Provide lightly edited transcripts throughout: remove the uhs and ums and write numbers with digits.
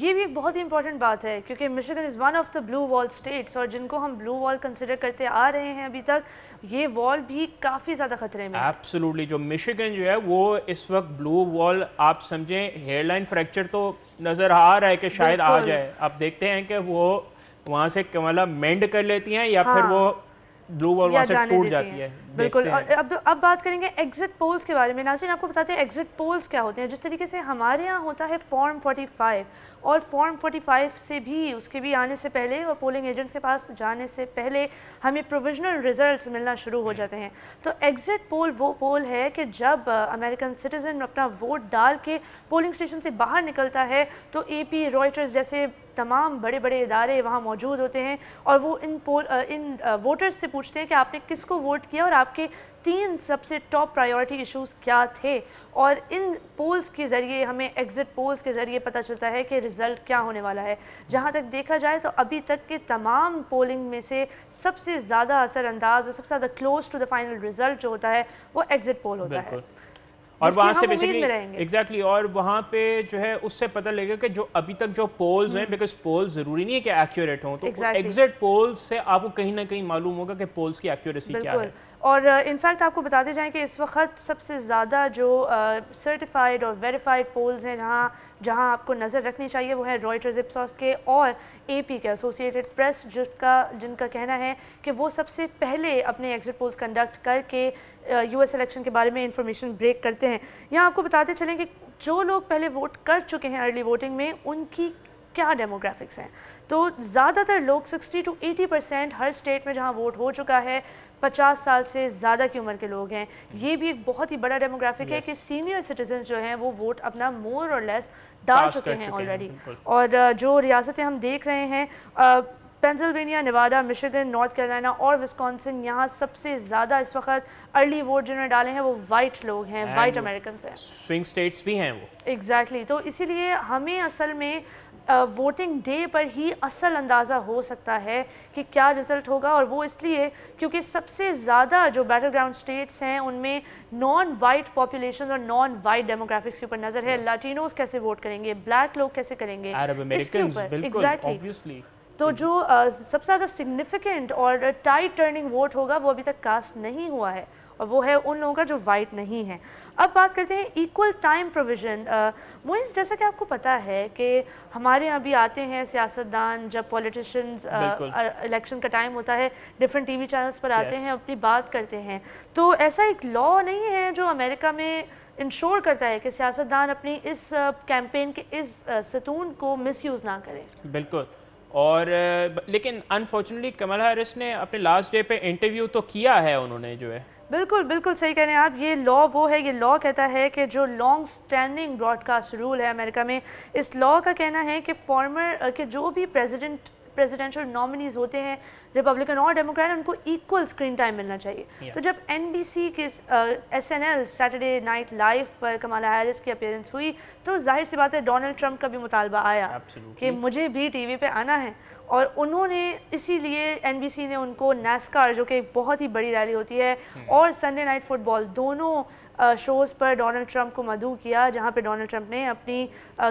یہ بھی ایک بہت ہی امپورٹنٹ بات ہے کیونکہ Michigan is one of the blue wall states, اور جن کو ہم بلو وال کنسیڈر کرتے آ رہے ہیں ابھی تک، یہ وال بھی کافی زیادہ خطرے میں ہے۔ ایبسولوٹلی، جو مشیگن جو ہے وہ اس وقت بلو وال آپ سمجھیں ہیئر لائن فریکچر تو نظر آ رہا ہے کہ شاید آ جائے، آپ دیکھتے ہیں کہ وہ وہاں سے کمالا مینڈ کر لیتی ہیں یا پھر وہ بلو وال وہاں سے ٹوٹ جاتی ہے۔ بالکل، اور اب بات کریں گے ایگزٹ پولز کے بارے میں۔ ناظرین آپ کو بتاتے ہیں ایگزٹ پولز کیا ہوتے ہیں۔ جس طریقے سے ہمارے ہاں ہوتا ہے فارم 45، اور فارم 45 سے بھی اس کے بھی آنے سے پہلے اور پولنگ ایجنٹس کے پاس جانے سے پہلے ہمیں پروویژنل ریزلٹس ملنا شروع ہو جاتے ہیں۔ تو ایگزٹ پول وہ پول ہے کہ جب امریکن سٹیزن اپنا ووٹ ڈال کے پولنگ اسٹیشن سے باہر نکلتا ہے تو اے پی، رائٹرز جیسے تمام بڑے بڑے ادارے وہاں موجود ہوتے ہیں، اور وہ ان ووٹرز سے پوچھتے ہیں کہ آپ نے کس کو ووٹ کیا اور آپ کے 3 سب سے ٹاپ پرائیورٹی ایشوز کیا تھے، اور ان پولز کے ذریعے ہمیں ایگزٹ پولز کے ذریعے پتہ چلتا ہے کہ رزلٹ کیا ہونے والا ہے۔ جہاں تک دیکھا جائے تو ابھی تک کے تمام پولنگ میں سے سب سے زیادہ اثر انداز اور سب سے زیادہ close to the final result جو ہوتا ہے وہ ایگزٹ پول ہوتا ہے، اور وہاں سے بیسیکلی ایگزیکٹلی، اور وہاں پہ جو ہے اس سے پتہ لگے گا کہ جو ابھی تک جو پولز ہیں، بیکاز پولز ضروری نہیں ہے کہ ایکوریٹ ہوں، تو ایگزٹ پولز سے آپ کو کہیں نہ کہیں معلوم ہوگا کہ پولز کی ایکوریسی کیا ہے۔ اور انفیکٹ آپ کو بتاتے جائیں کہ اس وقت سب سے زیادہ جو سرٹیفائڈ اور ویریفائڈ پولز ہیں جہاں آپ کو نظر رکھنی چاہیے وہ ہے رائٹرز، اپسوس کے اور اے پی کے، ایسوسیٹڈ پریس، جن کا کہنا ہے کہ وہ سب سے پہلے اپنے ایگزٹ پولز کنڈکٹ کر کے یو ایس الیکشن کے بارے میں انفارمیشن بریک کرتے ہیں۔ یہاں آپ کو بتاتے چلیں کہ جو لوگ پہلے ووٹ کر چکے ہیں ارلی ووٹنگ میں ان کی کیا ڈیموگرافکس ہیں۔ تو زیادہ تر لوگ 60 to 80% ہر اسٹیٹ میں جہاں ووٹ ہو چکا ہے 50 سال سے زیادہ کی عمر کے لوگ ہیں۔ یہ بھی ایک بہت ہی بڑا ڈیموگرافک ہے کہ سینئر سٹیزنز جو ہیں وہ ووٹ اپنا مور اور لیس ڈال چکے ہیں آلریڈی۔ اور جو ریاستیں ہم دیکھ رہے ہیں Pennsylvania, Nevada, Michigan, north Carolina اور وسکونسن، یہاں سب سے زیادہ اس وقت ارلی ووٹ جنہوں نے ڈالے ہیں وہ وائٹ لوگ ہیں، وائٹ امریکنز ہیں، سوئنگ سٹیٹس بھی ہیں وہ۔ ایگزیکٹلی، تو اسی لیے ہمیں اصل میں ووٹنگ ڈے پر ہی اصل اندازہ ہو سکتا ہے کہ کیا رزلٹ ہوگا، اور وہ اس لیے کیونکہ سب سے زیادہ جو بیٹل گراؤنڈ اسٹیٹس ہیں ان میں نان وائٹ پاپولیشن اور نان وائٹ ڈیموگرافکس کے اوپر نظر ہے۔ لاٹینوز کیسے ووٹ کریں گے، بلیک لوگ کیسے کریں گے، عرب امریکنز، بالکل obviously۔ تو جو سب سے زیادہ سگنیفیکنٹ اور ٹائٹ ٹرننگ ووٹ ہوگا وہ ابھی تک کاسٹ نہیں ہوا ہے، اور وہ ہے ان لوگوں کا جو وائٹ نہیں ہے۔ اب بات کرتے ہیں ایکول ٹائم پروویژن۔ موئز، جیسا کہ آپ کو پتہ ہے کہ ہمارے یہاں بھی آتے ہیں سیاستدان، جب پولیٹیشنز الیکشن کا ٹائم ہوتا ہے ڈفرینٹ ٹی وی چینلز پر آتے ہیں، اپنی بات کرتے ہیں، تو ایسا ایک لا نہیں ہے جو امریکہ میں انشور کرتا ہے کہ سیاستدان اپنی اس کیمپین کے اس ستون کو مس یوز نہ کریں؟ بالکل، اور لیکن انفارچونیٹلی کمالا ہیرس نے اپنے لاسٹ ڈے پہ انٹرویو تو کیا ہے انہوں نے، جو ہے بالکل صحیح کہہ رہے ہیں آپ۔ یہ لا وہ ہے، یہ لا کہتا ہے کہ جو long standing broadcast rule ہے امریکہ میں، اس لا کا کہنا ہے کہ جو بھی پریزیڈنشل نامنیز ہوتے ہیں ریپبلکن اور ڈیموکریٹ، ان کو ایکول اسکرین ٹائم ملنا چاہیے۔ تو جب NBC کے SNL سیٹرڈے نائٹ لائیو پر کمالا ہیرس کی اپیئرنس ہوئی تو ظاہر سی بات ہے ڈونلڈ ٹرمپ کا بھی مطالبہ آیا کہ مجھے بھی ٹی وی پہ آنا ہے، اور انہوں نے اسی لیے NBC نے ان کو نیسکار، جو کہ ایک بہت ہی بڑی ریلی ہوتی ہے، اور سنڈے نائٹ فٹ بال، دونوں شوز پر ڈونلڈ ٹرمپ کو مدعو کیا، جہاں پہ ڈونلڈ ٹرمپ نے اپنی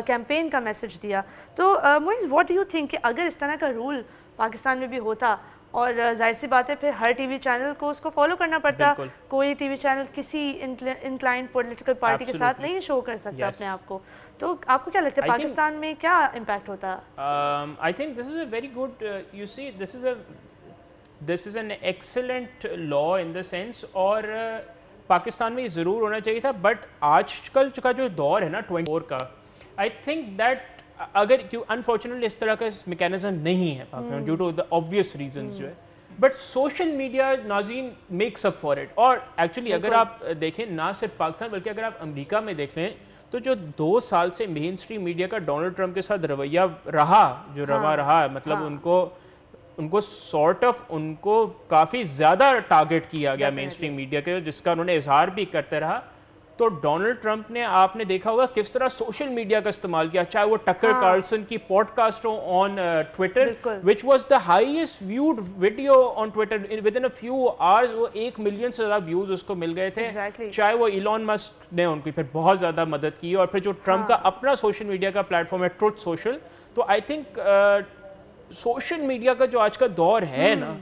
کیمپین کا میسج دیا۔ تو موئز، واٹ ڈو یو تھنک کہ اگر اس طرح کا رول پاکستان میں بھی ہوتا، اور ظاہر سی بات ہے پھر ہر ٹی وی چینل کو اس کو فالو کرنا پڑتا، کوئی ٹی وی چینل کسی انکلائنڈ پولیٹیکل پارٹی کے ساتھ نہیں شو کر سکتا اپنے آپ کو، تو آپ کو کیا لگتا ہے پاکستان میں کیا امپیکٹ ہوتا؟ I think this is a very good, you see this is an excellent law in the sense, اور پاکستان میں یہ ضرور ہونا چاہیے تھا، بٹ آج کل کا جو دور ہے نا 24 کا، آئی تھنک دیٹ اگر انفارچونیٹلی اس طرح کا میکینزم نہیں ہے Pakistan due to the obvious reasons جو ہے، بٹ سوشل میڈیا ناظرین میکس اپ فار اٹ۔ اور ایکچولی اگر آپ دیکھیں نہ صرف پاکستان بلکہ اگر آپ امریکہ میں دیکھ لیں تو جو 2 سال سے مین اسٹریم میڈیا کا ڈونلڈ ٹرمپ کے ساتھ رویہ رہا ہے، مطلب ان کو سارٹ آف ان کو کافی زیادہ ٹارگٹ کیا گیا مین اسٹریم میڈیا کے، جس کا انہوں نے اظہار بھی کرتے رہا، تو ڈونلڈ ٹرمپ نے آپ نے دیکھا ہوگا کس طرح سوشل میڈیا کا استعمال کیا, چاہے وہ ٹکر کارلسن کی پوڈ کاسٹ ہو on Twitter which was the highest viewed video on Twitter within a few hours, وہ 1 ملین سے زیادہ ویوز اس کو مل گئے تھے. چاہے وہ ایلون مسک نے ان کی پھر بہت زیادہ مدد کی, اور پھر جو ٹرمپ کا اپنا سوشل میڈیا کا پلیٹ فارم ہے ٹروتھ سوشل. تو آئی تھنک سوشل میڈیا کا جو آج کا دور ہے نا,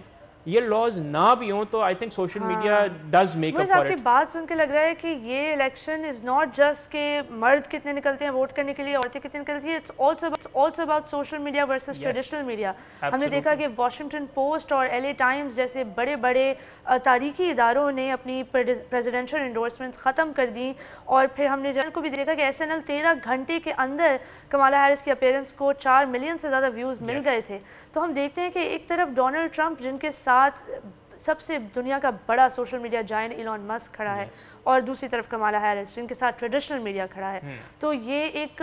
یہ لاز نہ بھی ہوں تو I think social media does make up for it. آپ کی بات سن کے لگ رہا ہے کہ یہ الیکشن از ناٹ جسٹ کہ مرد کتنے نکلتے ہیں ووٹ کرنے کے لیے, عورتیں کتنے نکلتی ہیں, it's also about social media versus traditional media. ہم نے دیکھا کہ واشنگٹن پوسٹ اور LA ٹائمز جیسے بڑے بڑے تاریخی اداروں نے اپنی پریزیڈنشل انڈورسمنٹس ختم کر دیں, اور پھر ہم نے کو بھی دیکھا کہ SNL 13 گھنٹے کے اندر کمالا ہیرس کی اپیرنس کو 4 ملین سے زیادہ ویوز مل گئے تھے. تو ہم دیکھتے ہیں کہ ایک طرف ڈونلڈ ٹرمپ جن کے ساتھ سب سے دنیا کا بڑا social media joint Elon Musk کھڑا ہے, اور دوسری طرف کمالا ہیرس جن کے ساتھ ٹریڈیشنل میڈیا کھڑا ہے. تو یہ ایک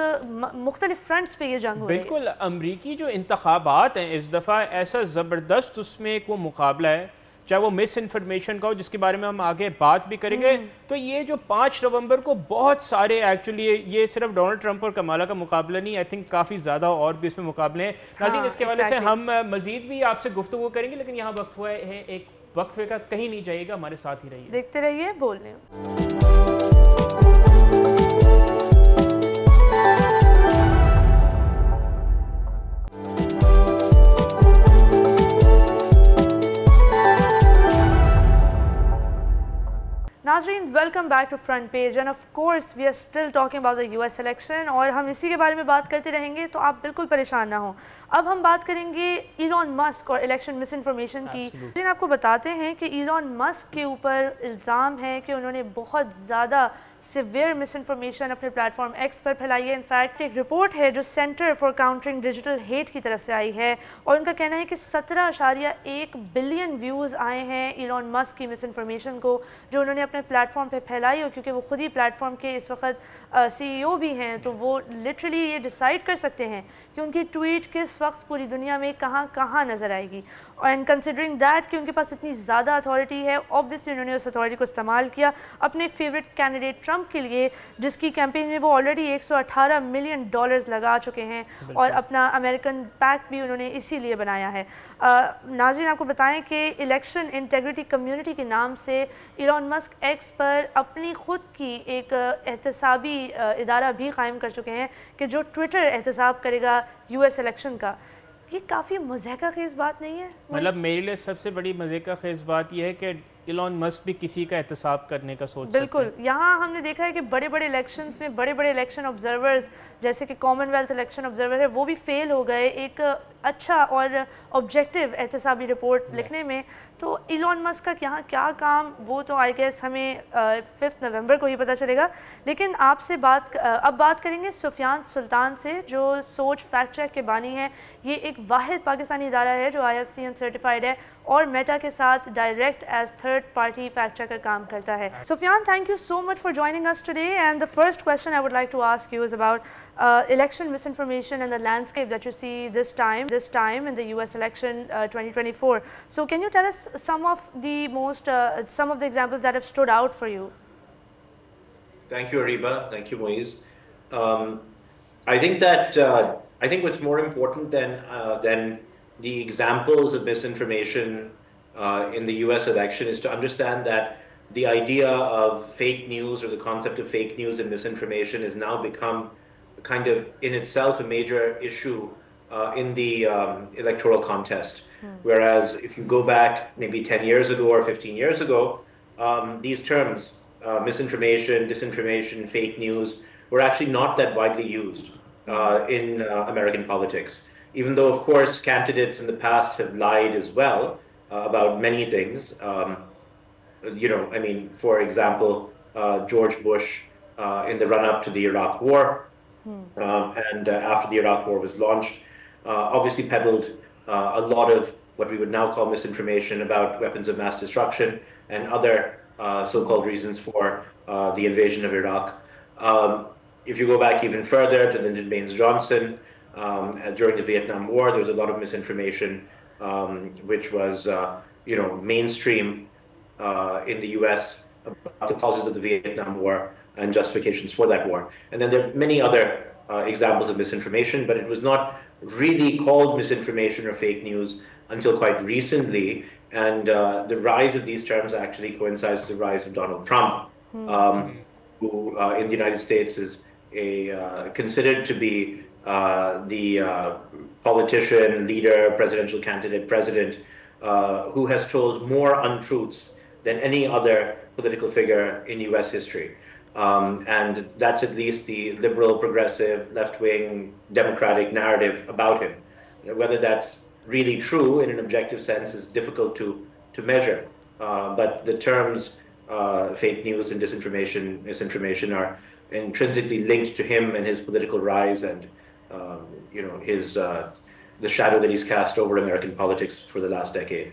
مختلف فرنٹس پہ یہ جنگ ہو رہی ہے. بالکل, امریکی جو انتخابات ہیں اس دفعہ ایسا زبردست اس میں ایک وہ مقابلہ ہے, چاہے وہ مس انفارمیشن کا ہو جس کے بارے میں ہم آگے بات بھی کریں گے. تو یہ جو 5 نومبر کو بہت سارے ایکچولی یہ صرف ڈونلڈ ٹرمپ اور کمالا کا مقابلہ نہیں, آئی تھنک کافی زیادہ اور بھی اس میں مقابلے ہیں. ناظرین, اس کے حوالے سے ہم مزید بھی آپ سے گفتگو کریں گے, لیکن یہاں وقت ہوا ہے ایک وقفے کا, کہیں نہیں جائے گا, ہمارے ساتھ ہی رہیے, دیکھتے رہیے بولنے. ناظرین, welcome back to front page, and of course we are still talking about the US election, اور ہم اسی کے بارے میں بات کرتے رہیں گے, تو آپ بالکل پریشان نہ ہوں. اب ہم بات کریں گے ایلون مسک اور الیکشن مس انفارمیشن کی. لیکن آپ کو بتاتے ہیں کہ ایلون مسک کے اوپر الزام ہے کہ انہوں نے بہت زیادہ سیویئر مس انفارمیشن اپنے پلیٹ فارم ایکس پر پھیلائی ہے. انفیکٹ ایک رپورٹ ہے جو centre for countering digital hate کی طرف سے آئی ہے, اور ان کا کہنا ہے کہ 17.1 بلین ویوز آئے ہیں ایلون مسک کی مس انفارمیشن کو جو انہوں نے اپنے پلیٹ فارم پہ پھیلائی. اور کیونکہ وہ خود ہی پلیٹ فارم کے اس وقت CEO بھی ہیں, تو وہ لٹرلی یہ ڈیسائیڈ کر سکتے ہیں کہ ان کی ٹویٹ کس وقت پوری دنیا میں کہاں کہاں نظر آئے گی. اینڈ کنسیڈرنگ دیٹ کہ ان کے پاس اتنی زیادہ اتھارٹی ہے, اوبویسلی انہوں نے اس اتھارٹی کو استعمال کیا اپنے فیوریٹ کینڈیڈیٹ ٹرمپ کے لیے, جس کی کیمپین میں وہ آلریڈی $118 ملین لگا چکے ہیں, اور اپنا امریکن پیک بھی انہوں نے اسی لیے بنایا ہے. ناظرین, آپ کو بتائیں کہ الیکشن انٹیگریٹی کمیونٹی کے نام سے ایلون مسک ایکس پر اپنی خود کی ایک احتسابی ادارہ بھی قائم کر چکے ہیں کہ جو ٹویٹر احتساب کرے گا US الیکشن کا. یہ کافی مضحکہ خیز بات نہیں ہے؟ مطلب میرے لیے سب سے بڑی مضحکہ خیز بات یہ ہے کہ ایلون مسک بھی کسی کا احتساب کرنے کا سوچ سکتے ہیں. بالکل, یہاں ہم نے دیکھا ہے کہ بڑے بڑے الیکشنز میں بڑے بڑے الیکشن آبزرورز جیسے کہ کامن ویلتھ الیکشن آبزرور ہے, وہ بھی فیل ہو گئے ایک اچھا اور آبجیکٹیو احتسابی رپورٹ لکھنے میں. تو ایلون مسک کا یہاں کیا کام, وہ تو آئی گیس ہمیں 5 نومبر کو ہی پتہ چلے گا. لیکن آپ سے اب بات کریں گے سفیان سلطان سے, جو سوچ فیکٹ چیک کے بانی ہیں. یہ ایک واحد پاکستانی ادارہ ہے جو IFCN سرٹیفائڈ ہے, اور میٹا کے ساتھ direct as third party fact checker کام کرتا ہے. سفیان, thank you so much for joining us today, and the first question I would like to ask you is about election misinformation and the landscape that you see this time in the US election 2024. So can you tell us some of the examples that have stood out for you? Thank you, Ariba. Thank you, Moiz. I think what's more important than the examples of misinformation in the US election is to understand that the idea of fake news or the concept of fake news and misinformation has now become kind of in itself a major issue in the electoral contest. Whereas if you go back maybe 10 years ago or 15 years ago, these terms, misinformation, disinformation, fake news, were actually not that widely used in American politics. Even though, of course, candidates in the past have lied as well about many things. For example, George Bush in the run-up to the Iraq War, and after the Iraq War was launched, obviously peddled a lot of what we would now call misinformation about weapons of mass destruction and other so-called reasons for the invasion of Iraq. If you go back even further to Lyndon Baines Johnson, during the Vietnam War, there was a lot of misinformation which was mainstream in the US about the causes of the Vietnam War and justifications for that war. And then there are many other examples of misinformation, but it was not really called misinformation or fake news until quite recently. And the rise of these terms actually coincides with the rise of Donald Trump, who in the United States is considered to be the politician, leader, presidential candidate, president, who has told more untruths than any other political figure in US history. And that's at least the liberal, progressive, left-wing, democratic narrative about him. Whether that's really true in an objective sense is difficult to measure. But the terms fake news and disinformation, misinformation are intrinsically linked to him and his political rise and his the shadow that he's cast over American politics for the last decade.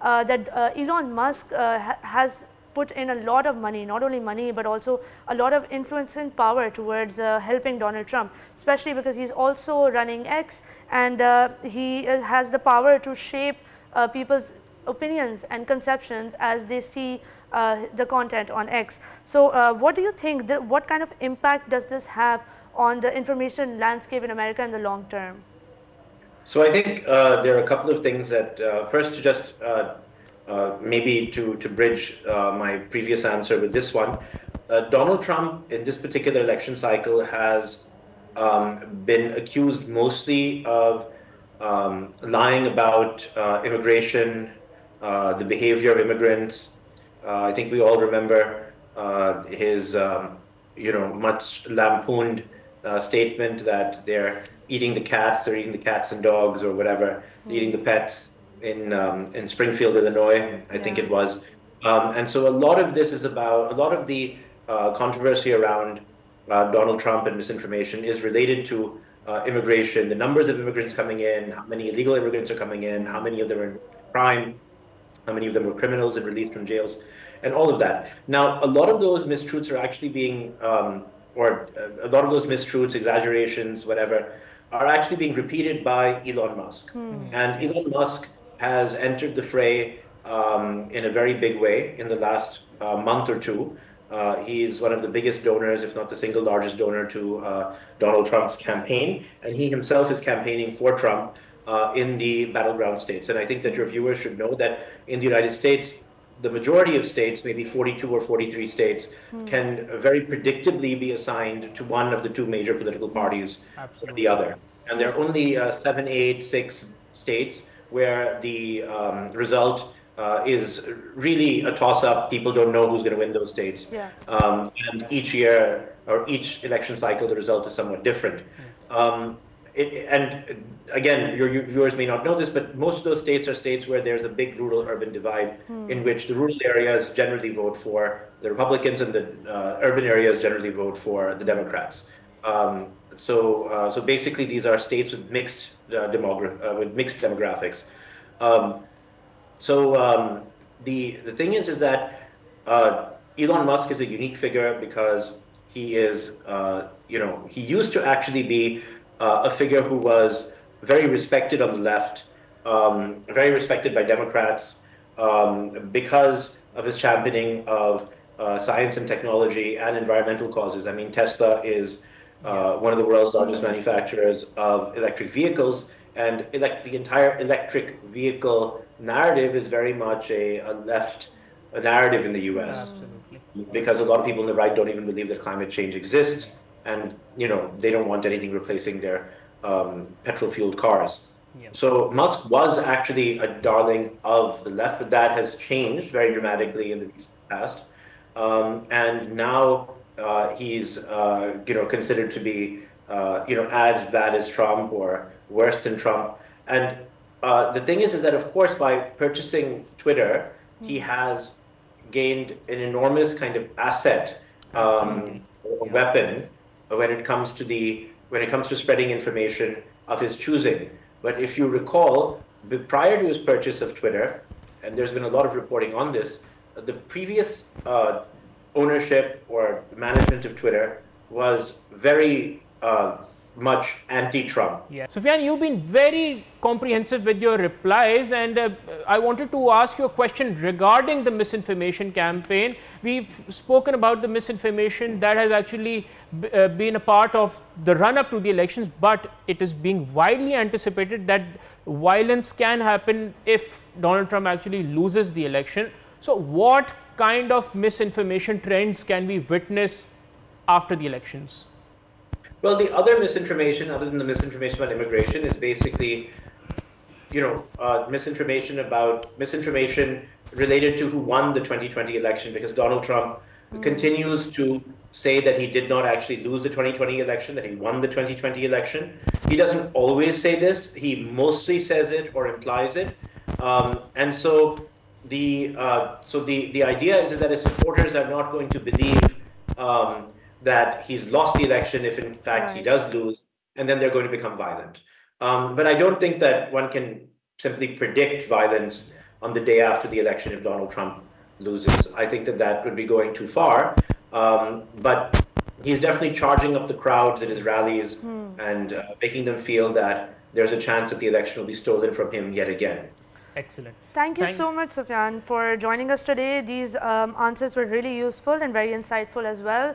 that Elon Musk has put in a lot of money, not only money, but also a lot of influence and power towards helping Donald Trump, especially because he's also running X, and he has the power to shape people's opinions and conceptions as they see the content on X. So what do you think, what kind of impact does this have on the information landscape in America in the long term? So I think there are a couple of things that first, to just maybe to bridge my previous answer with this one, Donald Trump in this particular election cycle has been accused mostly of lying about immigration, the behavior of immigrants. I think we all remember his much lampooned statement that they're eating the cats, or eating the cats and dogs, or whatever, eating the pets in Springfield, Illinois, I think it was. And so a lot of this is about, a lot of the controversy around Donald Trump and misinformation is related to immigration, the numbers of immigrants coming in, how many illegal immigrants are coming in, how many of them are in crime, how many of them were criminals and released from jails, and all of that. Now, a lot of those mistruths are actually being, or a lot of those mistruths, exaggerations, whatever, are actually being repeated by Elon Musk. And Elon Musk has entered the fray in a very big way in the last month or two. He's one of the biggest donors, if not the single largest donor, to Donald Trump's campaign. And he himself is campaigning for Trump in the battleground states. And I think that your viewers should know that in the United States, the majority of states, maybe 42 or 43 states, can very predictably be assigned to one of the two major political parties or the other. And there are only 7, 8, 6 states where the result is really a toss-up. People don't know who's going to win those states. And each year or each election cycle, the result is somewhat different. And again, your viewers may not know this, but most of those states are states where there's a big rural-urban divide, in which the rural areas generally vote for the Republicans and the urban areas generally vote for the Democrats. So basically, these are states with mixed demographics. The thing is that Elon Musk is a unique figure because he is, he used to actually be a figure who was very respected on the left, very respected by Democrats because of his championing of science and technology and environmental causes. I mean, Tesla is one of the world's largest manufacturers of electric vehicles, and the entire electric vehicle narrative is very much a left narrative in the US. Absolutely. Because a lot of people on the right don't even believe that climate change exists. and they don't want anything replacing their petrol-fueled cars. So Musk was actually a darling of the left, but that has changed very dramatically in the recent past. And now he's considered to be as bad as Trump or worse than Trump. And the thing is that, of course, by purchasing Twitter, he has gained an enormous kind of asset, weapon, when it comes to spreading information of his choosing. But if you recall, prior to his purchase of Twitter, and there's been a lot of reporting on this, the previous ownership or management of Twitter was very much anti-Trump. Yeah. Sufyan, you've been very comprehensive with your replies, and I wanted to ask you a question regarding the misinformation campaign. We've spoken about the misinformation that has actually been a part of the run-up to the elections, but it is being widely anticipated that violence can happen if Donald Trump actually loses the election. So what kind of misinformation trends can we witness after the elections? Well, the other misinformation, other than the misinformation about immigration, is basically, misinformation related to who won the 2020 election, because Donald Trump continues to say that he did not actually lose the 2020 election, that he won the 2020 election. He doesn't always say this. He mostly says it or implies it. And so the idea is that his supporters are not going to believe that he's lost the election if in fact he does lose, and then they're going to become violent. But I don't think that one can simply predict violence on the day after the election if Donald Trump loses. I think that would be going too far. But he's definitely charging up the crowds at his rallies and making them feel that there's a chance that the election will be stolen from him yet again. Excellent. Thank you so much, Sufyan, for joining us today. These answers were really useful and very insightful as well.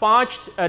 5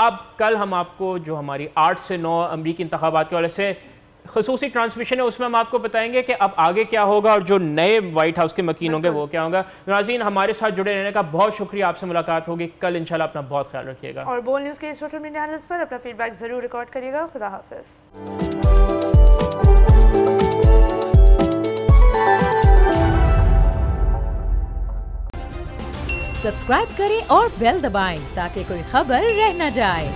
اب کل ہم آپ کو جو ہماری 8 سے 9 امریکی انتخابات کے والے سے خصوصی ٹرانسمیشن ہے، اس میں ہم آپ کو بتائیں گے کہ اب آگے کیا ہوگا اور جو نئے وائٹ ہاؤس کے مکین ہوں گے وہ کیا ہوگا. ناظرین ہمارے ساتھ جڑے رہنے کا بہت شکریہ. آپ سے ملاقات ہوگی کل انشاءاللہ. اپنا بہت خیال رکھیے گا. اور بول نیوز کے سوشل میڈیا ہینڈلز پر اپنا فیڈ بیک ضرور ریکارڈ کریے گا. خدا حافظ. سبسکرائب کریں اور بیل دبائیں تاکہ کوئی خبر رہ نہ جائے.